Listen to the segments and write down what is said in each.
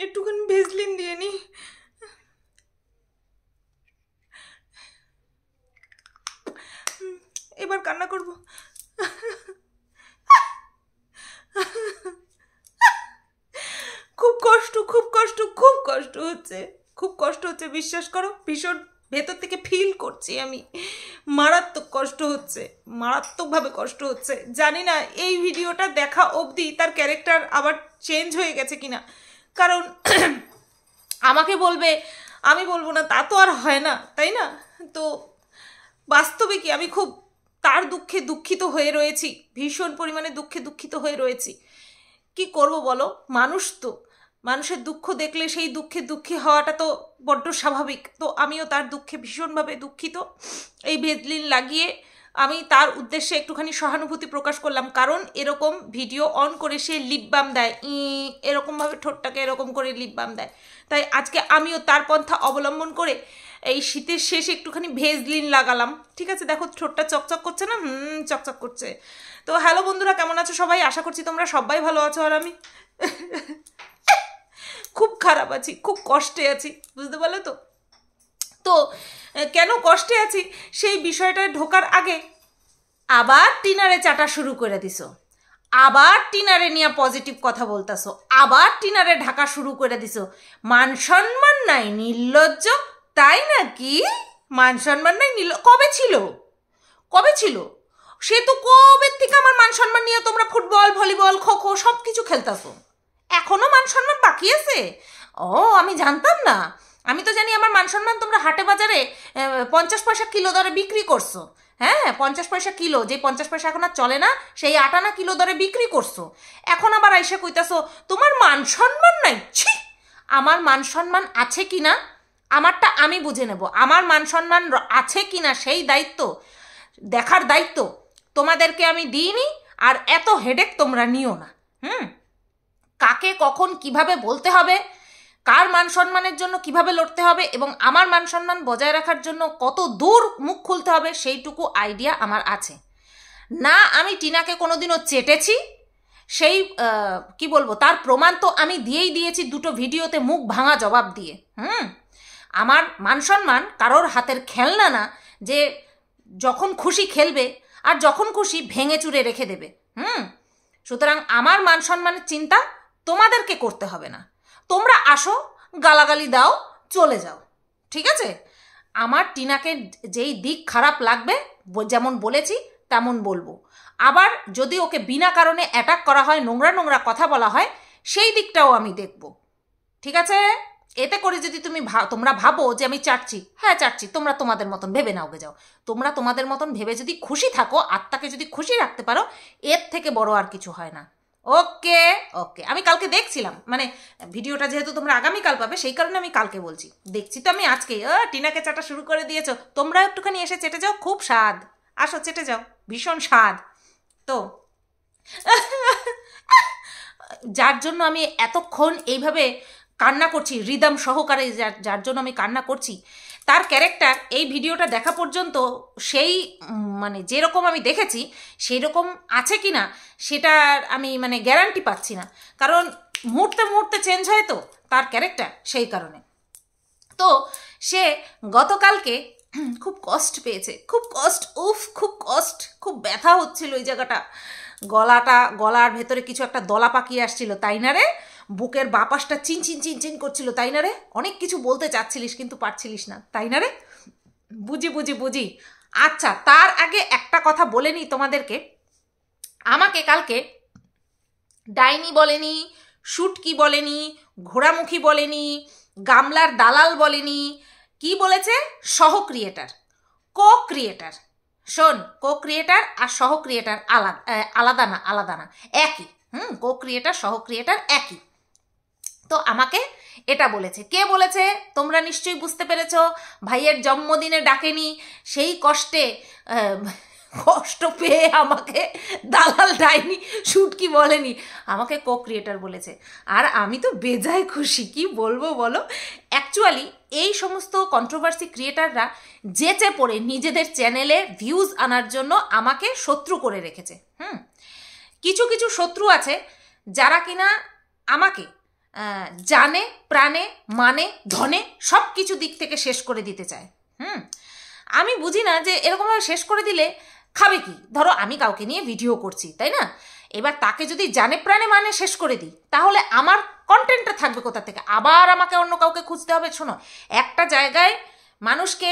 একটুখানি ভেজলিন দিয়ে নি। এবার কান্না করব। খুব কষ্ট, খুব কষ্ট, খুব কষ্ট হচ্ছে, খুব কষ্ট হচ্ছে, বিশ্বাস করো। ভীষণ ভেতর থেকে ফিল করছি আমি, মারাত্মক কষ্ট হচ্ছে, মারাত্মকভাবে কষ্ট হচ্ছে। জানি না এই ভিডিওটা দেখা অবধি তার ক্যারেক্টার আবার চেঞ্জ হয়ে গেছে কিনা, কারণ আমাকে বলবে, আমি বলবো না, তা তো আর হয় না, তাই না? তো বাস্তবে কি আমি খুব তার দুঃখে দুঃখিত হয়ে রয়েছি, ভীষণ পরিমাণে দুঃখে দুঃখিত হয়ে রয়েছি। কি করব বলো, মানুষ তো, মানুষের দুঃখ দেখলে সেই দুঃখে দুঃখী হওয়াটা তো বড্ড স্বাভাবিক। তো আমিও তার দুঃখে ভীষণভাবে দুঃখিত। এই ভেজলিন লাগিয়ে আমি তার উদ্দেশ্যে একটুখানি সহানুভূতি প্রকাশ করলাম, কারণ এরকম ভিডিও অন করে সে লিপ বাম দেয়, এরকমভাবে ঠোঁটটাকে এরকম করে লিপ বাম দেয়। তাই আজকে আমিও তার পন্থা অবলম্বন করে এই শীতের শেষে একটুখানি ভেজলিন লাগালাম। ঠিক আছে, দেখো ঠোঁটটা চকচক করছে না? চকচক করছে। তো হ্যালো বন্ধুরা, কেমন আছো সবাই? আশা করছি তোমরা সবাই ভালো আছো, আর আমি খুব খারাপ আছি, খুব কষ্টে আছি, বুঝতে পারলে তো? তো কেন কষ্টে আছি সেই বিষয়টায় ঢোকার আগে আবার টিনারে চাটা শুরু করে দিছো, আবার টিনারে নিয়ে পজিটিভ কথা বলতেছো, আবার টিনারে ঢাকা শুরু করে দিছো। মান সম্মান নাই, নির্লজ্জ, তাই নাকি? মান সম্মান নাই, কবে ছিল, কবে ছিল? সে তো কবে থেকে আমার মান সম্মান নিয়ে তোমরা ফুটবল, ভলিবল, খোখো সব কিছু খেলতেছো, এখনো মান সম্মান বাকি আছে? ও, আমি জানতাম না। আমি তো জানি আমার মান সম্মান তোমরা হাটে বাজারে 50 পয়সা কিলো দরে বিক্রি করছো। হ্যাঁ, 50 পয়সা কিলো, যে 50 পয়সা এখন আর চলে না, সেই আটানা কিলো দরে বিক্রি করছো। এখন আবার আইসা কইতাছো তোমার মান সম্মান নাই। ছি! আমার মান সম্মান আছে কি না আমারটা আমি বুঝে নেব। আমার মান সম্মান আছে কি না সেই দায়িত্ব, দেখার দায়িত্ব তোমাদেরকে আমি দিইনি, আর এত হেডেক তোমরা নিও না। কাকে কখন কিভাবে বলতে হবে, কার মান সম্মানের জন্য কিভাবে লড়তে হবে, এবং আমার মান সম্মান বজায় রাখার জন্য কত দূর মুখ খুলতে হবে, সেইটুকু আইডিয়া আমার আছে। না আমি টিনাকে কোনোদিনও চেটেছি, সেই কি বলবো, তার প্রমাণ তো আমি দিয়েই দিয়েছি দুটো ভিডিওতে মুখ ভাঙা জবাব দিয়ে। আমার মান সম্মান কারোর হাতের খেলনা না, যে যখন খুশি খেলবে আর যখন খুশি ভেঙে চুরে রেখে দেবে। সুতরাং আমার মান সম্মানের চিন্তা তোমাদেরকে করতে হবে না। তোমরা আসো, গালাগালি দাও, চলে যাও, ঠিক আছে? আমার টিনাকে যেই দিক খারাপ লাগবে, যেমন বলেছি তেমন বলবো। আবার যদি ওকে বিনা কারণে অ্যাটাক করা হয়, নোংরা নোংরা কথা বলা হয়, সেই দিকটাও আমি দেখব, ঠিক আছে? এতে করে যদি তোমরা ভাবো যে আমি চাটছি, হ্যাঁ চাটছি, তোমরা তোমাদের মতন ভেবে নাও, গে যাও। তোমরা তোমাদের মতন ভেবে যদি খুশি থাকো, আত্মাকে যদি খুশি রাখতে পারো, এর থেকে বড় আর কিছু হয় না। ওকে ওকে, আমি কালকে দেখছিলাম, মানে ভিডিওটা যেহেতু তোমরা আগামীকাল পাবে, সেই কারণে আমি কালকে বলছি। দেখছি তো আমি আজকে, টিনাকে চাটা শুরু করে দিয়েছো, তোমরা একটুখানি এসে চেটে যাও, খুব স্বাদ, আসো চেটে যাও, ভীষণ স্বাদ। তো যার জন্য আমি এতক্ষণ এইভাবে কান্না করছি, রিদম সহকারে, যার জন্য আমি কান্না করছি, তার ক্যারেক্টার এই ভিডিওটা দেখা পর্যন্ত সেই মানে যেরকম আমি দেখেছি সেই রকম আছে কি না সেটার আমি মানে গ্যারান্টি পাচ্ছি না, কারণ মুহূর্তে মুহূর্তে চেঞ্জ হয় তো তার ক্যারেক্টার, সেই কারণে। তো সে গতকালকে খুব কষ্ট পেয়েছে, খুব কষ্ট, খুব কষ্ট, খুব ব্যথা হচ্ছিল ওই জায়গাটা, গলার ভেতরে কিছু একটা দলা পাকিয়ে আসছিল, তাই না রে? বুকের বাপাসটা চিনচিন চিনচিন করছিল, তাই না রে? অনেক কিছু বলতে চাচ্ছিলিস কিন্তু পারছিলিস না, তাই না রে? বুঝি বুঝি বুঝি। আচ্ছা, তার আগে একটা কথা বলে নিই তোমাদেরকে। আমাকে কালকে ডাইনি বলেনি, শুটকি বলেনি, ঘোড়ামুখী বলেনি, গামলার দালাল বলেনি, কি বলেছে? সহ ক্রিয়েটার, কো ক্রিয়েটার। শোন, কো ক্রিয়েটার আর সহ ক্রিয়েটার আলাদা না, আলাদা না, একই। কো ক্রিয়েটার সহ ক্রিয়েটার একই। তো আমাকে এটা বলেছে, কে বলেছে তোমরা নিশ্চয়ই বুঝতে পেরেছো। ভাইয়ের জন্মদিনে ডাকেনি, সেই কষ্টে কষ্ট পেয়ে আমাকে দালাল ডাইনি শুটকি বলেনি, আমাকে কো ক্রিয়েটার বলেছে। আর আমি তো বেজায় খুশি, কি বলবো বলো। অ্যাকচুয়ালি এই সমস্ত কন্ট্রোভার্সি ক্রিয়েটাররা যেচে পড়ে নিজেদের চ্যানেলে ভিউজ আনার জন্য আমাকে শত্রু করে রেখেছে। কিছু কিছু শত্রু আছে যারা কিনা আমাকে জানে প্রাণে মানে ধনে সব কিছু দিক থেকে শেষ করে দিতে চায়। আমি বুঝি না যে এরকমভাবে শেষ করে দিলে খাবে কি। ধরো আমি কাউকে নিয়ে ভিডিও করছি, তাই না, এবার তাকে যদি জানে প্রাণে মানে শেষ করে দিই তাহলে আমার কন্টেন্টটা থাকবে কোথা থেকে, আবার আমাকে অন্য কাউকে খুঁজতে হবে। শোনো, একটা জায়গায় মানুষকে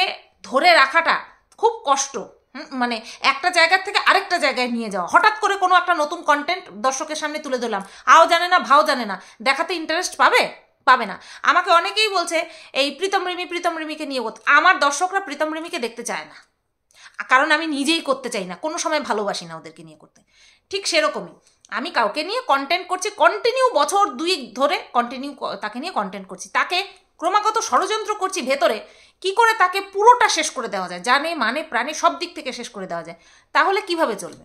ধরে রাখাটা খুব কষ্ট, মানে একটা জায়গার থেকে আরেকটা জায়গায় নিয়ে যাওয়া। হঠাৎ করে কোনো একটা নতুন কন্টেন্ট দর্শকের সামনে তুলে দিলাম, আও জানে না ভাও জানে না, দেখাতে ইন্টারেস্ট পাবে না। আমাকে অনেকেই বলছে এই প্রীতম রিমিকে নিয়ে করতে। আমার দর্শকরা প্রীতম রিমিকে দেখতে চায় না, কারণ আমি নিজেই করতে চাই না, কোনো সময় ভালোবাসি না ওদেরকে নিয়ে করতে। ঠিক সেরকমই আমি কাউকে নিয়ে কন্টেন্ট করছি, কন্টিনিউ বছর 2 ধরে কন্টিনিউ তাকে নিয়ে কন্টেন্ট করছি, তাকে ক্রমাগত ষড়যন্ত্র করছি ভেতরে কি করে তাকে পুরোটা শেষ করে দেওয়া যায়, জানে মানে প্রাণে সব দিক থেকে শেষ করে দেওয়া যায়। তাহলে কিভাবে চলবে?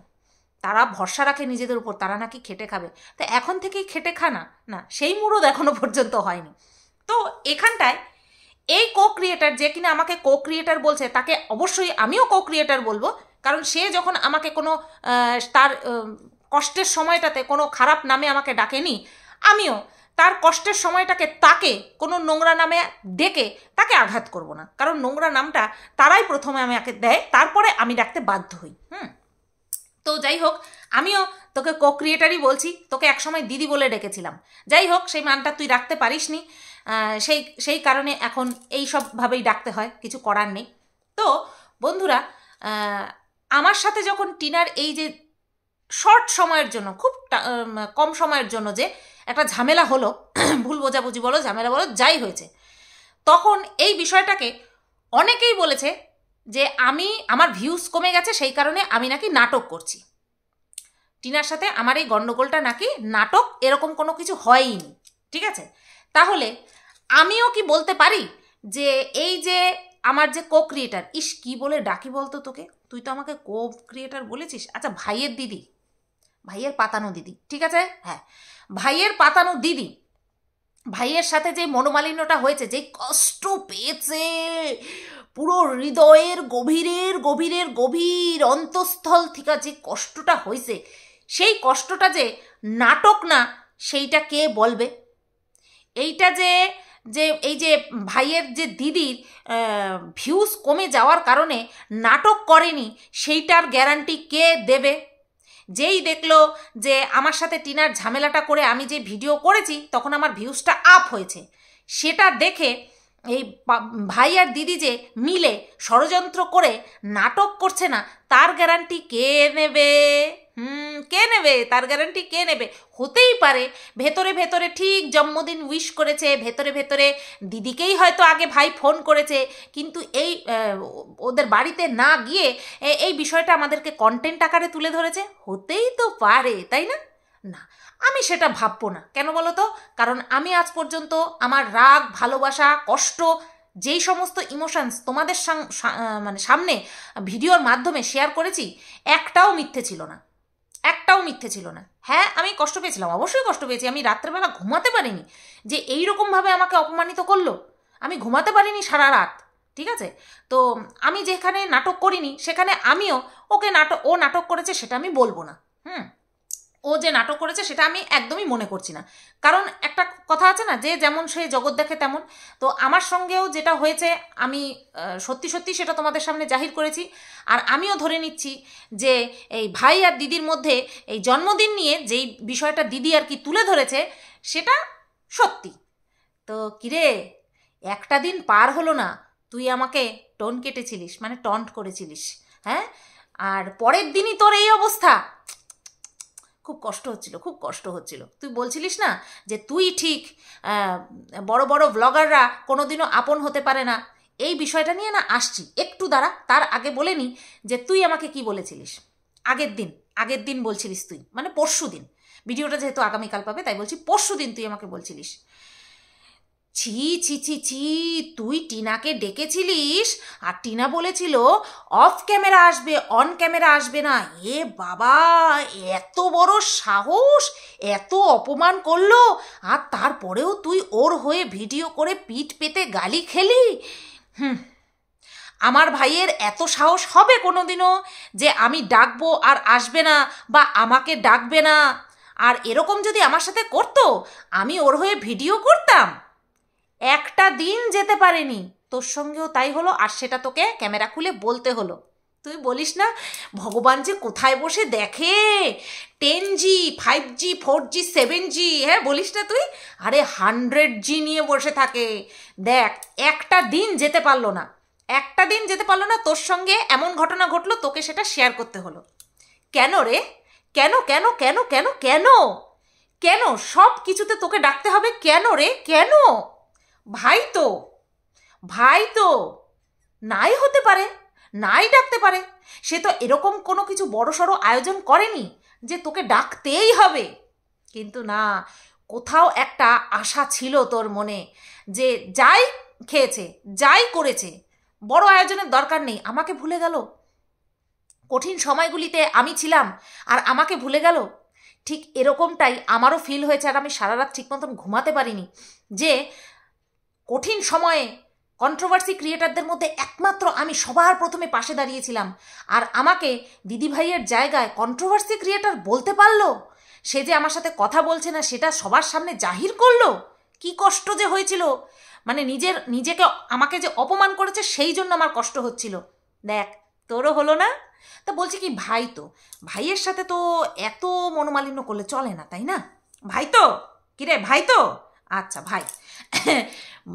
তারা ভরসা রাখে নিজেদের উপর, তারা নাকি খেটে খাবে। তা এখন থেকেই খেটে খানা না, সেই মুরদ এখনো পর্যন্ত হয়নি। তো এখানটায় এই কো ক্রিয়েটার যে কিনা আমাকে কো ক্রিয়েটার বলছে, তাকে অবশ্যই আমিও কো ক্রিয়েটার বলবো, কারণ সে যখন আমাকে কোনো তার কষ্টের সময়টাতে কোনো খারাপ নামে আমাকে ডাকেনি, আমিও তার কষ্টের সময়টাকে তাকে কোনো নোংরা নামে ডেকে তাকে আঘাত করব না, কারণ নোংরা নামটা তারাই প্রথমে আমাকে দেয়, তারপরে আমি ডাকতে বাধ্য হই। তো যাই হোক, আমিও তোকে কো ক্রিয়েটারই বলছি, তোকে একসময় দিদি বলে ডেকেছিলাম। যাই হোক, সেই মানটা তুই রাখতে পারিসনি, সেই কারণে এখন এই সবভাবেই ডাকতে হয়, কিছু করার নেই। তো বন্ধুরা, আমার সাথে যখন টিনার এই যে শর্ট সময়ের জন্য, খুব কম সময়ের জন্য যে একটা ঝামেলা হলো, ভুল বোঝাবুঝি বলো ঝামেলা বলো যাই হয়েছে, তখন এই বিষয়টাকে অনেকেই বলেছে যে আমার ভিউজ কমে গেছে, সেই কারণে আমি নাকি নাটক করছি। টিনার সাথে আমার এই গন্ডগোলটা নাকি নাটক, এরকম কোনো কিছু হয়ইনি। ঠিক আছে, তাহলে আমিও কি বলতে পারি যে এই যে আমার যে কো ক্রিয়েটার, কি বলে ডাকি বলতো তোকে, তুই তো আমাকে কো ক্রিয়েটার বলেছিস। আচ্ছা, ভাইয়ের দিদি, ভাইয়ের পাতানো দিদি, ঠিক আছে, হ্যাঁ, ভাইয়ের পাতানো দিদি, ভাইয়ের সাথে যে মনোমালিন্যটা হয়েছে, যে কষ্ট পেয়েছে, পুরো হৃদয়ের গভীর অন্তঃস্থল থেকে যে কষ্টটা হয়েছে, সেই কষ্টটা যে নাটক না, সেইটা কে বলবে? এইটা যে এই যে ভাইয়ের যে দিদির ভিউজ কমে যাওয়ার কারণে নাটক করেনি, সেইটার গ্যারান্টি কে দেবে? যেই দেখলো যে আমার সাথে টিনার ঝামেলাটা করে আমি যে ভিডিও করেছি তখন আমার ভিউজটা আপ হয়েছে, সেটা দেখে এই ভাই আর দিদি যে মিলে ষড়যন্ত্র করে নাটক করছে না, তার গ্যারান্টি কে নেবে? কে নেবে? তার গ্যারান্টি কে নেবে? হতেই পারে ভেতরে ভেতরে ঠিক জন্মদিন উইশ করেছে, ভেতরে ভেতরে দিদিকেই হয়তো আগে ভাই ফোন করেছে, কিন্তু এই ওদের বাড়িতে না গিয়ে এই বিষয়টা আমাদেরকে কন্টেন্ট আকারে তুলে ধরেছে। হতেই তো পারে, তাই না? না, আমি সেটা ভাববো না। কেন বলো তো? কারণ আমি আজ পর্যন্ত আমার রাগ, ভালোবাসা, কষ্ট, যেই সমস্ত ইমোশনস তোমাদের মানে সামনে ভিডিওর মাধ্যমে শেয়ার করেছি, একটাও মিথ্যে ছিল না, একটাও মিথ্যে ছিল না। হ্যাঁ, আমি কষ্ট পেয়েছিলাম, অবশ্যই কষ্ট পেয়েছি। আমি রাত্রেবেলা ঘুমাতে পারিনি, যে এইরকমভাবে আমাকে অপমানিত করলো, আমি ঘুমাতে পারিনি সারা রাত। ঠিক আছে, তো আমি যেখানে নাটক করিনি সেখানে আমিও ও নাটক করেছে সেটা আমি বলবো না। ও যে নাটক করেছে সেটা আমি একদমই মনে করছি না, কারণ একটা কথা আছে না, যে যেমন সে জগৎ দেখে তেমন। তো আমার সঙ্গেও যেটা হয়েছে আমি সত্যি সত্যি সেটা তোমাদের সামনে জাহির করেছি, আর আমিও ধরে নিচ্ছি যে এই ভাই আর দিদির মধ্যে এই জন্মদিন নিয়ে যেই বিষয়টা দিদি আর কি তুলে ধরেছে সেটা সত্যি। তো কিরে, একটা দিন পার হলো না, তুই আমাকে টোন কেটেছিলিস, মানে টন্ট করেছিলিস, হ্যাঁ, আর পরের দিনই তোর এই অবস্থা। খুব কষ্ট হচ্ছিল, খুব কষ্ট হচ্ছিল। তুই বলছিলিস না যে তুই ঠিক বড় বড় ব্লগাররা কোনোদিনও আপন হতে পারে না, এই বিষয়টা নিয়ে না আসছি। একটু দাঁড়া, তার আগে বলে নি যে তুই আমাকে কি বলেছিলিস আগের দিন বলছিলিস তুই, মানে পরশু দিন, ভিডিওটা যেহেতু আগামীকাল পাবে তাই বলছি, পরশু দিন তুই আমাকে বলছিলিস ছি ছি ছি ছি, তুই টিনাকে ডেকেছিলিস আর টিনা বলেছিল অফ ক্যামেরা আসবে, অন ক্যামেরা আসবে না। এ বাবা, এত বড় সাহস, এত অপমান করলো, আর তারপরেও তুই ওর হয়ে ভিডিও করে পিঠ পেতে গালি খেলি। আমার ভাইয়ের এত সাহস হবে কোনোদিনও যে আমি ডাকবো আর আসবে না, বা আমাকে ডাকবে না? আর এরকম যদি আমার সাথে করতো, আমি ওর হয়ে ভিডিও করতাম? একটা দিন যেতে পারেনি, তোর সঙ্গেও তাই হলো, আর সেটা তোকে ক্যামেরা খুলে বলতে হলো। তুই বলিস না ভগবান যে কোথায় বসে দেখে, 10G 5G 4G 7G, হ্যাঁ বলিস না তুই? আরে 100G নিয়ে বসে থাকে। দেখ, একটা দিন যেতে পারলো না, একটা দিন যেতে পারলো না, তোর সঙ্গে এমন ঘটনা ঘটলো, তোকে সেটা শেয়ার করতে হলো। কেন রে? কেন কেন কেন কেন কেন কেন সব কিছুতে তোকে ডাকতে হবে কেন রে? কেন? ভাই তো, ভাই তো নাই হতে পারে, নাই ডাকতে পারে। সে তো এরকম কোনো কিছু বড়সড় আয়োজন করেনি যে তোকে ডাকতেই হবে। কিন্তু না, কোথাও একটা আশা ছিল তোর মনে যে যাই খেয়েছে, যাই করেছে, বড় আয়োজনের দরকার নেই, আমাকে ভুলে গেল। কঠিন সময়গুলিতে আমি ছিলাম আর আমাকে ভুলে গেল। ঠিক এরকমটাই আমারও ফিল হয়েছে, আর আমি সারা রাত ঠিক মতন ঘুমাতে পারিনি। যে কঠিন সময়ে কন্ট্রোভার্সি ক্রিয়েটারদের মধ্যে একমাত্র আমি সবার প্রথমে পাশে দাঁড়িয়েছিলাম, আর আমাকে দিদিভাইয়ের জায়গায় কন্ট্রোভার্সি ক্রিয়েটার বলতে পারলো। সে যে আমার সাথে কথা বলছে না সেটা সবার সামনে জাহির করলো। কি কষ্ট যে হয়েছিল, মানে নিজেকে আমাকে যে অপমান করেছে সেই জন্য আমার কষ্ট হচ্ছিল। দেখ, তোরও হলো না? তা বলছি কি, ভাই তো, ভাইয়ের সাথে তো এত মনোমালিন্য করলে চলে না, তাই না? ভাই তো, কিরে ভাই তো, আচ্ছা ভাই,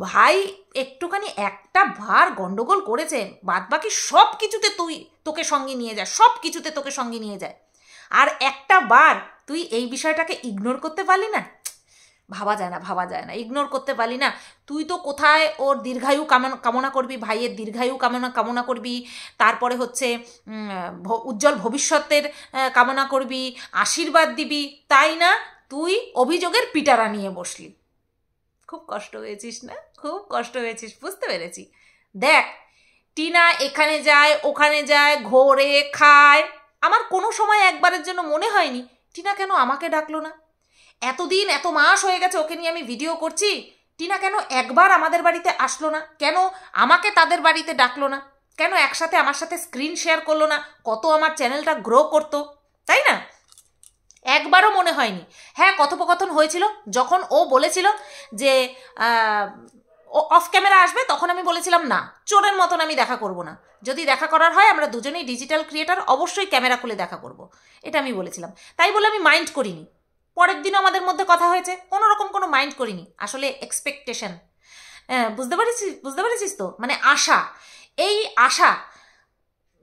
ভাই একটুখানি একটা বার গন্ডগোল করেছে, বাদ বাকি সব কিছুতে তোকে সঙ্গে নিয়ে যায়, সব কিছুতে তোকে সঙ্গে নিয়ে যায়। আর একটা বার তুই এই বিষয়টাকে ইগনোর করতে পারলি না? ভাবা যায় না, ভাবা যায় না, ইগনোর করতে পারলি না। তুই তো কোথায় ওর দীর্ঘায়ু কামনা করবি, ভাইয়ের দীর্ঘায়ু কামনা করবি, তারপরে হচ্ছে উজ্জ্বল ভবিষ্যতের কামনা করবি, আশীর্বাদ দিবি, তাই না? তুই অভিযোগের পিটারা নিয়ে বসলি। খুব কষ্ট হয়েছিস না? খুব কষ্ট হয়েছিস, বুঝতে পেরেছি। দেখ, টিনা এখানে যায় ওখানে যায়, ঘোরে খায়, আমার কোনো সময় একবারের জন্য মনে হয়নি টিনা কেন আমাকে ডাকলো না। এতদিন, এত মাস হয়ে গেছে ওকে নিয়ে আমি ভিডিও করছি, টিনা কেন একবার আমাদের বাড়িতে আসলো না? কেন আমাকে তাদের বাড়িতে ডাকলো না? কেন একসাথে আমার সাথে স্ক্রিন শেয়ার করলো না? কত আমার চ্যানেলটা গ্রো করতো, তাই না? একবারও মনে হয়নি। হ্যাঁ, কথোপকথন হয়েছিল যখন ও বলেছিল যে ও অফ ক্যামেরা আসবে, তখন আমি বলেছিলাম না, চোরের মতন আমি দেখা করব না, যদি দেখা করার হয় আমরা দুজনেই ডিজিটাল ক্রিয়েটার, অবশ্যই ক্যামেরা খুলে দেখা করব, এটা আমি বলেছিলাম। তাই বলে আমি মাইন্ড করিনি। পরের দিনও আমাদের মধ্যে কথা হয়েছে, কোনো রকম কোনো মাইন্ড করিনি। আসলে এক্সপেকটেশন, বুঝতে পেরেছিস তো, মানে আশা, এই আশা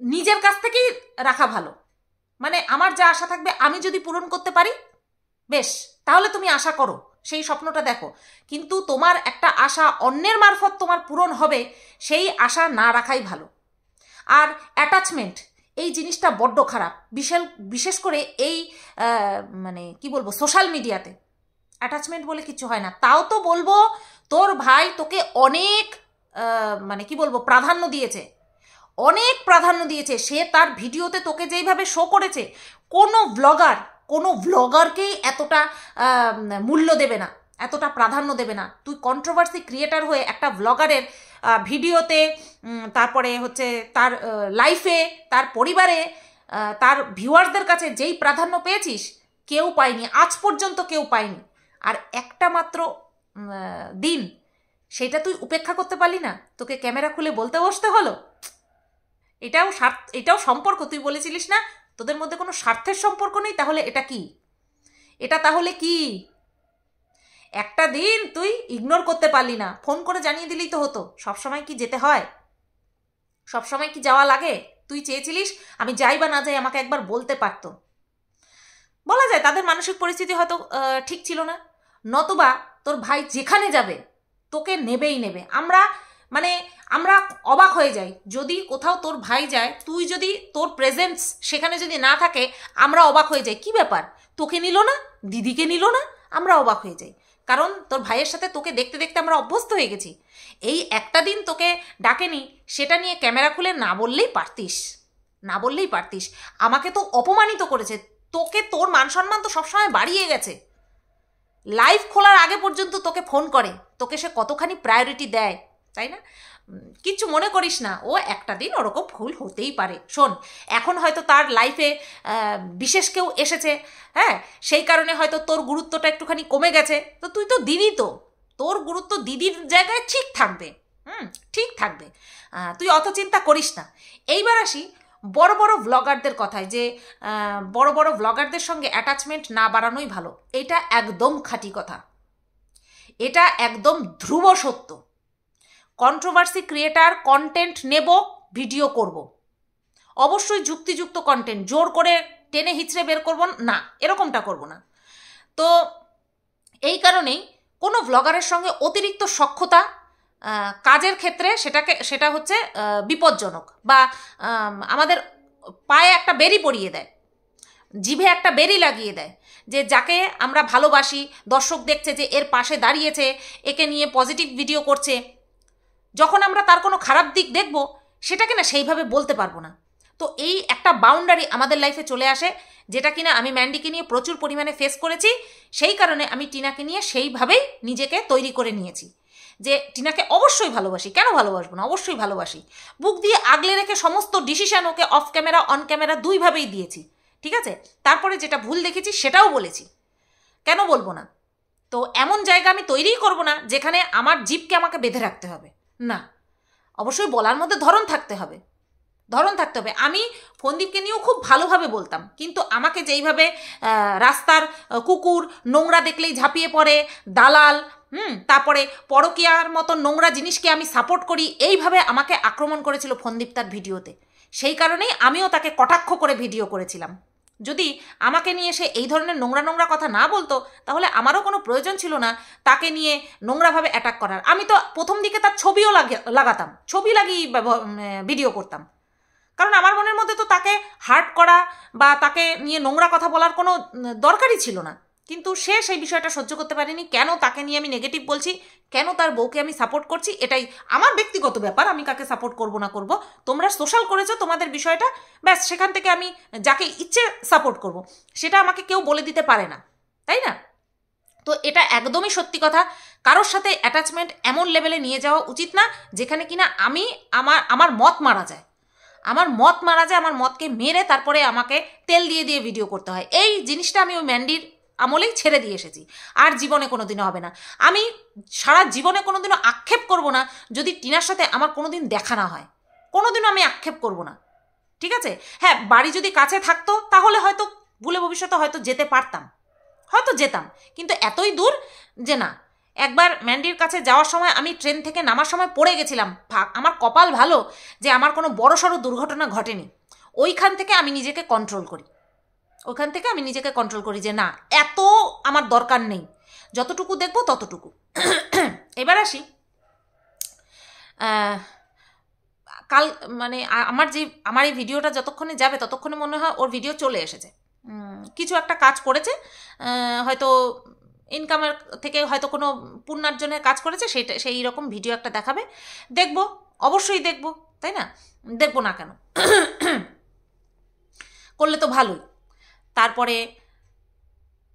নিজের কাছ থেকেই রাখা ভালো। মানে আমার যা আশা থাকবে আমি যদি পূরণ করতে পারি, বেশ, তাহলে তুমি আশা করো, সেই স্বপ্নটা দেখো। কিন্তু তোমার একটা আশা অন্যের মারফত তোমার পূরণ হবে, সেই আশা না রাখাই ভালো। আর অ্যাটাচমেন্ট, এই জিনিসটা বড্ড খারাপ, বিশেষ করে এই মানে কি বলবো, সোশ্যাল মিডিয়াতে অ্যাটাচমেন্ট বলে কিছু হয় না। তাও তো বলবো, তোর ভাই তোকে অনেক মানে কি বলবো, প্রাধান্য দিয়েছে, অনেক প্রাধান্য দিয়েছে। সে তার ভিডিওতে তোকে যেইভাবে শো করেছে, কোনো ব্লগারকেই এতটা মূল্য দেবে না, এতটা প্রাধান্য দেবে না। তুই কন্ট্রোভার্সি ক্রিয়েটার হয়ে একটা ব্লগারের ভিডিওতে, তারপরে হচ্ছে তার লাইফে, তার পরিবারে, তার ভিউয়ার্সদের কাছে যেই প্রাধান্য পেয়েছিস, কেউ পায়নি, আজ পর্যন্ত কেউ পায়নি। আর একটা মাত্র দিন সেটা তুই উপেক্ষা করতে পারলি না, তোকে ক্যামেরা খুলে বলতে বসতে হলো। এটাও সম্পর্ক? তুই বলেছিলিস না তোদের মধ্যে কোনো স্বার্থের সম্পর্ক নেই, তাহলে এটা কি? এটা তাহলে কি? একটা দিন তুই ইগনোর করতে পারলি না, ফোন করে জানিয়ে দিলেই তো হতো। সবসময় কি যেতে হয়? সবসময় কি যাওয়া লাগে? তুই চেয়েছিলিস আমি যাই বা না যাই আমাকে একবার বলতে পারতো। বলা যায় তাদের মানসিক পরিস্থিতি হয়তো ঠিক ছিল না, নতুবা তোর ভাই যেখানে যাবে তোকে নেবেই নেবে। আমরা অবাক হয়ে যাই যদি কোথাও তোর ভাই যায়, তুই যদি, তোর প্রেজেন্স সেখানে যদি না থাকে, আমরা অবাক হয়ে যাই, কি ব্যাপার, তোকে নিল না, দিদিকে নিল না, আমরা অবাক হয়ে যাই। কারণ তোর ভাইয়ের সাথে তোকে দেখতে দেখতে আমরা অভ্যস্ত হয়ে গেছি। এই একটা দিন তোকে ডাকেনি, সেটা নিয়ে ক্যামেরা খুলে না বললেই পারতিস। আমাকে তো অপমানিত করেছে, তোকে, তোর মান সম্মান তো সবসময় বাড়িয়ে গেছে। লাইভ খোলার আগে পর্যন্ত তোকে ফোন করে, তোকে সে কতখানি প্রায়োরিটি দেয়, তাই না? কিচ্ছু মনে করিস না, ও একটা দিন ওরকম ভুল হতেই পারে। শোন, এখন হয়তো তার লাইফে বিশেষ কেউ এসেছে, হ্যাঁ, সেই কারণে হয়তো তোর গুরুত্বটা একটুখানি কমে গেছে। তো তুই তো দিদি, তো তোর গুরুত্ব দিদির জায়গায় ঠিক থাকবে, ঠিক থাকবে, তুই অত চিন্তা করিস না। এইবার আসি বড় বড় ব্লগারদের কথায়, যে বড় বড় ব্লগারদের সঙ্গে অ্যাটাচমেন্ট না বাড়ানোই ভালো। এটা একদম খাঁটি কথা, এটা একদম ধ্রুব সত্য। কন্ট্রোভার্সি ক্রিয়েটার কন্টেন্ট নেব, ভিডিও করব, অবশ্যই যুক্তিযুক্ত কন্টেন্ট, জোর করে টেনে হিচড়ে বের করব না, এরকমটা করব না। তো এই কারণেই কোনো ব্লগারের সঙ্গে অতিরিক্ত সখ্যতা কাজের ক্ষেত্রে সেটা হচ্ছে বিপজ্জনক, বা আমাদের পায়ে একটা বেরি পরিয়ে দেয়, জিভে একটা বেরি লাগিয়ে দেয়, যে যাকে আমরা ভালোবাসি, দর্শক দেখছে যে এর পাশে দাঁড়িয়েছে, একে নিয়ে পজিটিভ ভিডিও করছে, যখন আমরা তার কোনো খারাপ দিক দেখব সেটাকে না সেইভাবে বলতে পারবো না। তো এই একটা বাউন্ডারি আমাদের লাইফে চলে আসে, যেটা কিনা আমি ম্যান্ডিকে নিয়ে প্রচুর পরিমাণে ফেস করেছি। সেই কারণে আমি টিনাকে নিয়ে সেইভাবেই নিজেকে তৈরি করে নিয়েছি, যে টিনাকে অবশ্যই ভালোবাসি, কেন ভালোবাসবো না, অবশ্যই ভালোবাসি। বুক দিয়ে আগলে রেখে সমস্ত ডিসিশন ওকে অফ ক্যামেরা অন ক্যামেরা দুইভাবেই দিয়েছি, ঠিক আছে? তারপরে যেটা ভুল দেখেছি সেটাও বলেছি, কেন বলবো না? তো এমন জায়গা আমি তৈরিই করব না যেখানে আমার জিভকে আমাকে বেঁধে রাখতে হবে, না, অবশ্যই বলার মধ্যে ধরন থাকতে হবে। আমি ফন্দীপকে নিয়েও খুব ভালোভাবে বলতাম, কিন্তু আমাকে যেইভাবে রাস্তার কুকুর নোংরা দেখলেই ঝাঁপিয়ে পড়ে, দালাল, তারপরে পরকীয়ার মতো নোংরা জিনিসকে আমি সাপোর্ট করি, এইভাবে আমাকে আক্রমণ করেছিল ফন্দীপ তার ভিডিওতে। সেই কারণেই আমিও তাকে কটাক্ষ করে ভিডিও করেছিলাম। যদি আমাকে নিয়ে সে এই ধরনের নোংরা কথা না বলতো, তাহলে আমারও কোনো প্রয়োজন ছিল না তাকে নিয়ে নোংরাভাবে অ্যাটাক করার। আমি তো প্রথম দিকে তার ছবিও লাগাতাম, ছবি লাগিয়ে ভিডিও করতাম, কারণ আমার মনের মধ্যে তো তাকে হার্ট করা বা তাকে নিয়ে নোংরা কথা বলার কোনো দরকারই ছিল না। কিন্তু সে সেই বিষয়টা সহ্য করতে পারেনি, কেন তাকে নিয়ে আমি নেগেটিভ বলছি, কেন তার বউকে আমি সাপোর্ট করছি, এটাই আমার ব্যক্তিগত ব্যাপার, আমি কাকে সাপোর্ট করব না করব। তোমরা সোশ্যাল করেছো তোমাদের বিষয়টা, ব্যাস, সেখান থেকে আমি যাকে ইচ্ছে সাপোর্ট করব, সেটা আমাকে কেউ বলে দিতে পারে না, তাই না? তো এটা একদমই সত্যি কথা, কারোর সাথে অ্যাটাচমেন্ট এমন লেভেলে নিয়ে যাওয়া উচিত না যেখানে কিনা আমার মত মারা যায়, আমার মতকে মেরে তারপরে আমাকে তেল দিয়ে ভিডিও করতে হয়। এই জিনিসটা আমি ওই ম্যান্ডির আমলেই ছেড়ে দিয়ে এসেছি, আর জীবনে কোনোদিনও হবে না। আমি সারা জীবনে কোনোদিনও আক্ষেপ করব না যদি টিনার সাথে আমার কোনোদিন দেখা না হয়, কোনোদিনও আমি আক্ষেপ করব না, ঠিক আছে? হ্যাঁ, বাড়ি যদি কাছে থাকতো তাহলে হয়তো ভুলে ভবিষ্যতে হয়তো যেতে পারতাম, হয়তো যেতাম, কিন্তু এতই দূর যে না। একবার ম্যান্ডির কাছে যাওয়ার সময় আমি ট্রেন থেকে নামার সময় পড়ে গেছিলাম, আমার কপাল ভালো যে আমার কোনো বড়সড় দুর্ঘটনা ঘটেনি। ওইখান থেকে আমি নিজেকে কন্ট্রোল করি যে না, এত আমার দরকার নেই, যতটুকু দেখবো ততটুকু। এবার আসি, কাল মানে আমার এই ভিডিওটা যতক্ষণে যাবে ততক্ষণে মনে হয় ওর ভিডিও চলে এসেছে, কিছু একটা কাজ করেছে, হয়তো ইনকামের থেকে হয়তো কোনো পুণ্যার্জনের কাজ করেছে, সেই রকম ভিডিও একটা দেখাবে, দেখব, অবশ্যই দেখব, তাই না? দেখব না কেন, করলে তো ভালোই। তারপরে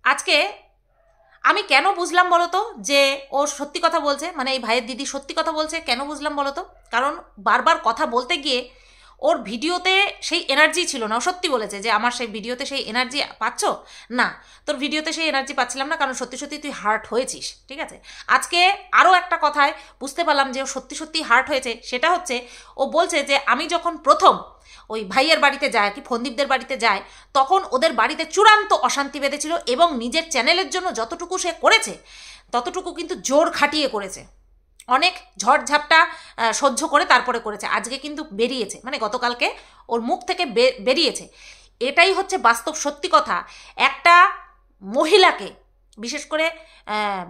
আজকে আমি কেন বুঝলাম বলো তো যে ও সত্যি কথা বলছে, মানে এই ভাইয়ের দিদি সত্যি কথা বলছে, কেন বুঝলাম বলো তো? কারণ বারবার কথা বলতে গিয়ে ওর ভিডিওতে সেই এনার্জি ছিল না। ও সত্যি বলেছে যে আমার সেই ভিডিওতে সেই এনার্জি পাচ্ছ না, তোর ভিডিওতে সেই এনার্জি পাচ্ছিলাম না, কারণ সত্যি সত্যি তুই হার্ট হয়েছিস, ঠিক আছে? আজকে আরও একটা কথায় বুঝতে পারলাম যে ও সত্যি সত্যি হার্ট হয়েছে। সেটা হচ্ছে, ও বলছে যে আমি যখন প্রথম ওই ভাইয়ের বাড়িতে যায়, কি ফন্দীপদের বাড়িতে যায়, তখন ওদের বাড়িতে চূড়ান্ত অশান্তি বেঁধেছিল, এবং নিজের চ্যানেলের জন্য যতটুকু সে করেছে ততটুকু কিন্তু জোর খাটিয়ে করেছে, অনেক ঝড়ঝাপটা সহ্য করে তারপরে করেছে। আজকে কিন্তু বেরিয়েছে, মানে গতকালকে ওর মুখ থেকে বেরিয়েছে। এটাই হচ্ছে বাস্তব সত্যি কথা। একটা মহিলাকে, বিশেষ করে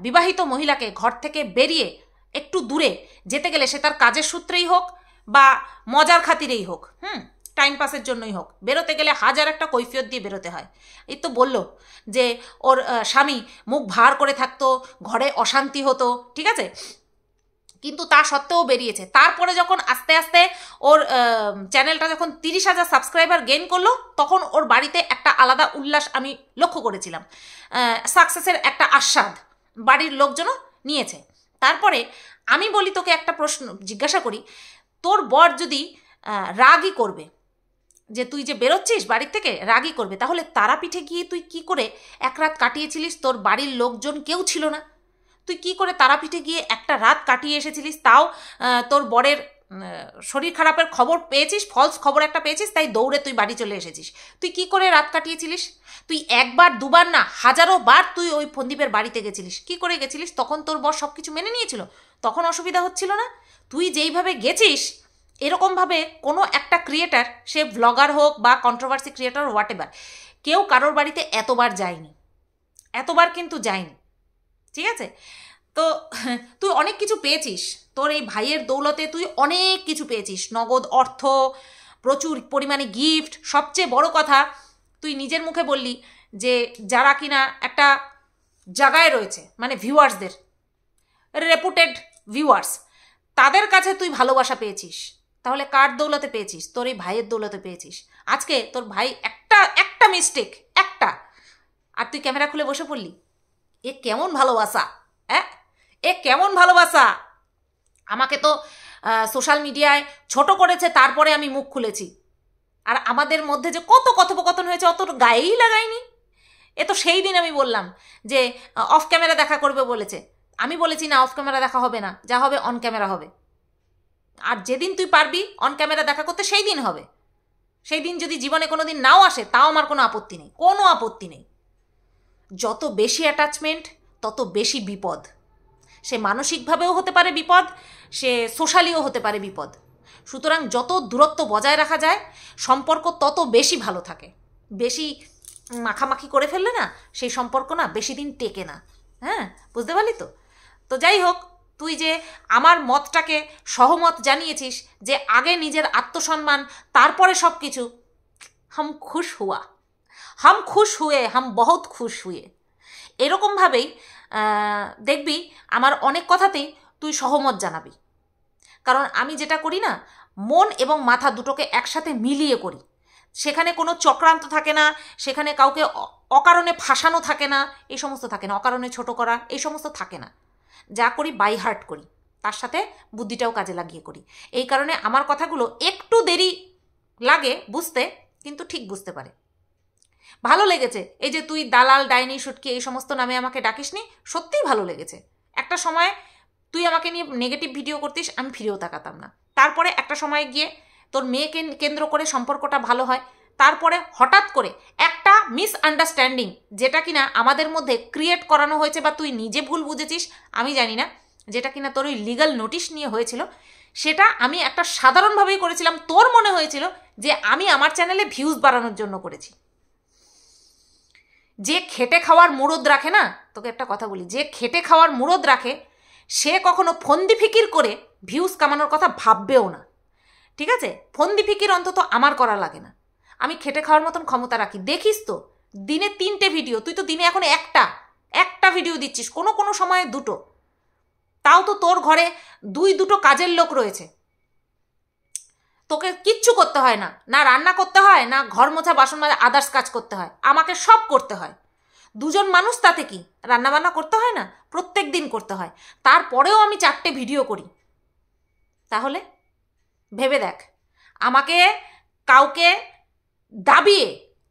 বিবাহিত মহিলাকে ঘর থেকে বেরিয়ে একটু দূরে যেতে গেলে, সে তার কাজের সূত্রেই হোক বা মজার খাতিরেই হোক, টাইম পাসের জন্যই হোক, বেরোতে গেলে হাজার একটা কৈফিয়ত দিয়ে বেরোতে হয়। এই তো বললো যে ওর স্বামী মুখ ভার করে থাকতো, ঘরে অশান্তি হতো, ঠিক আছে, কিন্তু তা সত্ত্বেও বেরিয়েছে। তারপরে যখন আস্তে আস্তে ওর চ্যানেলটা যখন 30,000 সাবস্ক্রাইবার গেইন করলো, তখন ওর বাড়িতে একটা আলাদা উল্লাস আমি লক্ষ্য করেছিলাম, সাকসেসের একটা আস্বাদ বাড়ির লোকজনও নিয়েছে। তারপরে আমি বলি, তোকে একটা প্রশ্ন জিজ্ঞাসা করি, তোর বর যদি রাগই করবে, যে তুই যে বেরোচ্ছিস বাড়ির থেকে রাগই করবে, তাহলে তারাপীঠে গিয়ে তুই কি করে এক রাত কাটিয়েছিলিস? তোর বাড়ির লোকজন কেউ ছিল না, তুই কি করে তারাপীঠে গিয়ে একটা রাত কাটিয়ে এসেছিলিস? তাও তোর বরের শরীর খারাপের খবর পেয়েছিস, ফলস খবর একটা পেয়েছিস, তাই দৌড়ে তুই বাড়ি চলে এসেছিস। তুই কি করে রাত কাটিয়েছিলিস? তুই একবার দুবার না, হাজারো বার তুই ওই ফন্দীপের বাড়িতে গেছিলিস। কি করে গেছিলিস? তখন তোর বর সব কিছু মেনে নিয়েছিল, তখন অসুবিধা হচ্ছিল না। তুই যেইভাবে গেছিস, এরকমভাবে কোনো একটা ক্রিয়েটার, সে ব্লগার হোক বা কন্ট্রোভার্সি ক্রিয়েটার হোয়াট এভার, কেউ কারোর বাড়িতে এতবার যায়নি, এতবার কিন্তু যায়নি, ঠিক আছে? তো তুই অনেক কিছু পেয়েছিস, তোর এই ভাইয়ের দৌলতে তুই অনেক কিছু পেয়েছিস, নগদ অর্থ, প্রচুর পরিমাণে গিফট, সবচেয়ে বড় কথা তুই নিজের মুখে বললি যে যারা কিনা একটা জায়গায় রয়েছে, মানে ভিউয়ার্সদের, রেপুটেড ভিউয়ার্স, তাদের কাছে তুই ভালোবাসা পেয়েছিস। তাহলে কার দৌলতে পেয়েছিস? তোর এই ভাইয়ের দৌলতে পেয়েছিস। আজকে তোর ভাই একটা মিস্টেক, একটা, আর তুই ক্যামেরা খুলে বসে পড়লি। এ কেমন ভালোবাসা, হ্যাঁ, এ কেমন ভালোবাসা! আমাকে তো সোশ্যাল মিডিয়ায় ছোট করেছে, তারপরে আমি মুখ খুলেছি। আর আমাদের মধ্যে যে কত কথোপকথন হয়েছে, অত গায়েই লাগাইনি। এ তো সেই দিন আমি বললাম যে অফ ক্যামেরা দেখা করবে বলেছে, আমি বলেছি না, অফ ক্যামেরা দেখা হবে না, যা হবে অন ক্যামেরা হবে। আর যেদিন তুই পারবি অন ক্যামেরা দেখা করতে, সেই দিন হবে। সেই দিন যদি জীবনে কোনো দিন নাও আসে, তাও আমার কোনো আপত্তি নেই, কোনো আপত্তি নেই। যত বেশি অ্যাটাচমেন্ট, তত বেশি বিপদ। সে মানসিকভাবেও হতে পারে বিপদ, সে সোশ্যালিও হতে পারে বিপদ। সুতরাং যত দূরত্ব বজায় রাখা যায়, সম্পর্ক তত বেশি ভালো থাকে। বেশি মাখামাখি করে ফেললে না, সেই সম্পর্ক না বেশি দিন টেকে না। হ্যাঁ, বুঝতে পারলি তো? তো যাই হোক, তুই যে আমার মতটাকে সহমত জানিয়েছিস, যে আগে নিজের আত্মসম্মান, তারপরে সব কিছু, হাম খুশ হুয়া, হাম খুশ হুয়ে, হাম বহুত খুশ হুয়ে। এরকমভাবেই দেখবি আমার অনেক কথাতেই তুই সহমত জানাবি। কারণ আমি যেটা করি না, মন এবং মাথা দুটোকে একসাথে মিলিয়ে করি। সেখানে কোনো চক্রান্ত থাকে না, সেখানে কাউকে অকারণে ফাঁসানো থাকে না, এই সমস্ত থাকে না, অকারণে ছোট করা এই সমস্ত থাকে না। যা করি বাই হার্ট করি, তার সাথে বুদ্ধিটাও কাজে লাগিয়ে করি। এই কারণে আমার কথাগুলো একটু দেরি লাগে বুঝতে, কিন্তু ঠিক বুঝতে পারে। ভালো লেগেছে এই যে তুই দালাল, ডাইনি, শুটকি এই সমস্ত নামে আমাকে ডাকিসনি, সত্যিই ভালো লেগেছে। একটা সময় তুই আমাকে নিয়ে নেগেটিভ ভিডিও করতিস, আমি ফিরেও তাকাতাম না। তারপরে একটা সময় গিয়ে তোর মেয়েকে কেন্দ্র করে সম্পর্কটা ভালো হয়। তারপরে হঠাৎ করে একটা মিসআন্ডারস্ট্যান্ডিং, যেটা কিনা আমাদের মধ্যে ক্রিয়েট করানো হয়েছে, বা তুই নিজে ভুল বুঝেছিস আমি জানি না, যেটা কিনা তোর ওই লিগ্যাল নোটিশ নিয়ে হয়েছিল, সেটা আমি একটা সাধারণভাবেই করেছিলাম। তোর মনে হয়েছিল যে আমি আমার চ্যানেলে ভিউজ বাড়ানোর জন্য করেছি। যে খেটে খাওয়ার মুরদ রাখে না, তোকে একটা কথা বলি, যে খেটে খাওয়ার মুরদ রাখে, সে কখনো ফন্দি ফিকির করে ভিউজ কামানোর কথা ভাববেও না, ঠিক আছে? ফন্দি ফিকির অন্তত আমার করা লাগে না। আমি খেটে খাওয়ার মতন ক্ষমতা রাখি। দেখিস তো দিনে 3টে ভিডিও, তুই তো দিনে এখন একটা ভিডিও দিচ্ছিস, কোনো সময়ে 2টো। তাও তো তোর ঘরে 2 কাজের লোক রয়েছে, তোকে কিচ্ছু করতে হয় না, না রান্না করতে হয়, না ঘর মোছা, বাসন মাজা, আদার্স কাজ করতে হয়, আমাকে সব করতে হয়। 2জন মানুষ, তাতে কি রান্নাবান্না করতে হয় না? প্রত্যেক দিন করতে হয়। তারপরেও আমি 4টে ভিডিও করি। তাহলে ভেবে দেখ, আমাকে কাউকে দাবিয়ে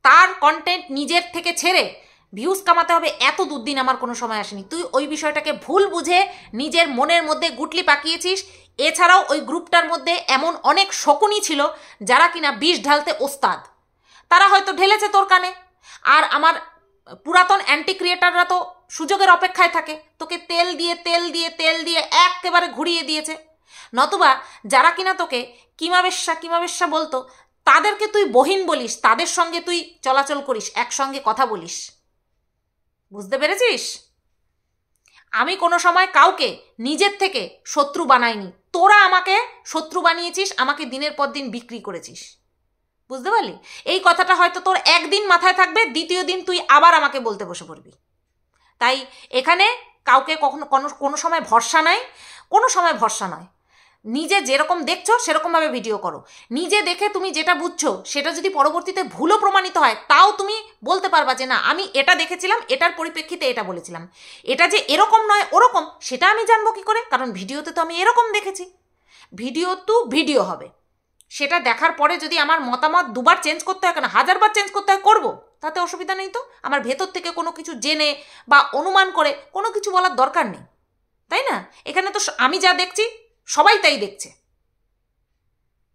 তার কন্টেন্ট নিজের থেকে ছেড়ে ভিউজ কামাতে হবে, এত দুর্দিন আমার কোনো সময় আসেনি। তুই ওই বিষয়টাকে ভুল বুঝে নিজের মনের মধ্যে গুটলি পাকিয়েছিস। এছাড়াও ওই গ্রুপটার মধ্যে এমন অনেক শকুনি ছিল যারা কিনা বিষ ঢালতে ওস্তাদ, তারা হয়তো ঢেলেছে তোর কানে। আর আমার পুরাতন অ্যান্টি ক্রিয়েটাররা তো সুযোগের অপেক্ষায় থাকে, তোকে তেল দিয়ে একেবারে ঘুরিয়ে দিয়েছে। নতুবা যারা কিনা তোকে কিমাবেশ্যা বলতো, তাদেরকে তুই বহিন বলিস, তাদের সঙ্গে তুই চলাচল করিস, একসঙ্গে কথা বলিস। বুঝতে পেরেছিস? আমি কোনো সময় কাউকে নিজের থেকে শত্রু বানাইনি। তোরা আমাকে শত্রু বানিয়েছিস, আমাকে দিনের পর দিন বিক্রি করেছিস। বুঝতে পারলি? এই কথাটা হয়তো তোর একদিন মাথায় থাকবে, দ্বিতীয় দিন তুই আবার আমাকে বলতে বসে পড়বি। তাই এখানে কাউকে কখনো কোনো সময় ভরসা নাই, কোনো সময় ভরসা নয়। নিজে যেরকম দেখছো সেরকমভাবে ভিডিও করো। নিজে দেখে তুমি যেটা বুঝছো সেটা যদি পরবর্তীতে ভুলও প্রমাণিত হয়, তাও তুমি বলতে পারবা যে না আমি এটা দেখেছিলাম, এটার পরিপ্রেক্ষিতে এটা বলেছিলাম। এটা যে এরকম নয় ওরকম, সেটা আমি জানবো কি করে? কারণ ভিডিওতে তো আমি এরকম দেখেছি। ভিডিও তো ভিডিও হবে, সেটা দেখার পরে যদি আমার মতামত দুবার চেঞ্জ করতে হয়, কেন 1000 বার চেঞ্জ করতে হয়, করবো, তাতে অসুবিধা নেই তো। আমার ভেতর থেকে কোনো কিছু জেনে বা অনুমান করে কোনো কিছু বলার দরকার নেই, তাই না? এখানে তো আমি যা দেখছি সবাই তাই দেখছে।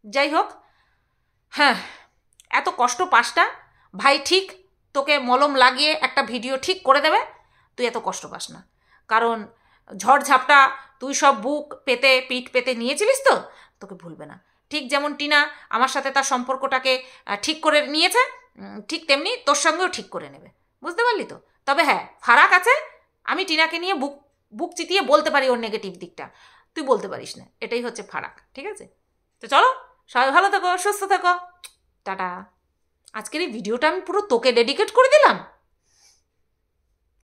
যাই হোক, হ্যাঁ, এত কষ্ট পাসটা ভাই, ঠিক তোকে মলম লাগিয়ে একটা ভিডিও ঠিক করে দেবে, তুই এত কষ্ট পাস না। কারণ ঝড়ঝাপটা তুই সব বুক পেতে পিঠ পেতে নিয়েছিলিস তো, তোকে ভুলবে না। ঠিক যেমন টিনা আমার সাথে তার সম্পর্কটাকে ঠিক করে নিয়েছে, ঠিক তেমনি তোর সঙ্গেও ঠিক করে নেবে। বুঝতে পারলি তো? তবে হ্যাঁ, ফারাক আছে, আমি টিনাকে নিয়ে বুক চিতিয়ে বলতে পারি ওর নেগেটিভ দিকটা, তুই বলতে পারিস না, এটাই হচ্ছে ফারাক। ঠিক আছে? তো চলো, সবাই ভালো থেকো, সুস্থ থেকো, টাটা। আজকের এই ভিডিওটা আমি পুরো তোকে ডেডিকেট করে দিলাম।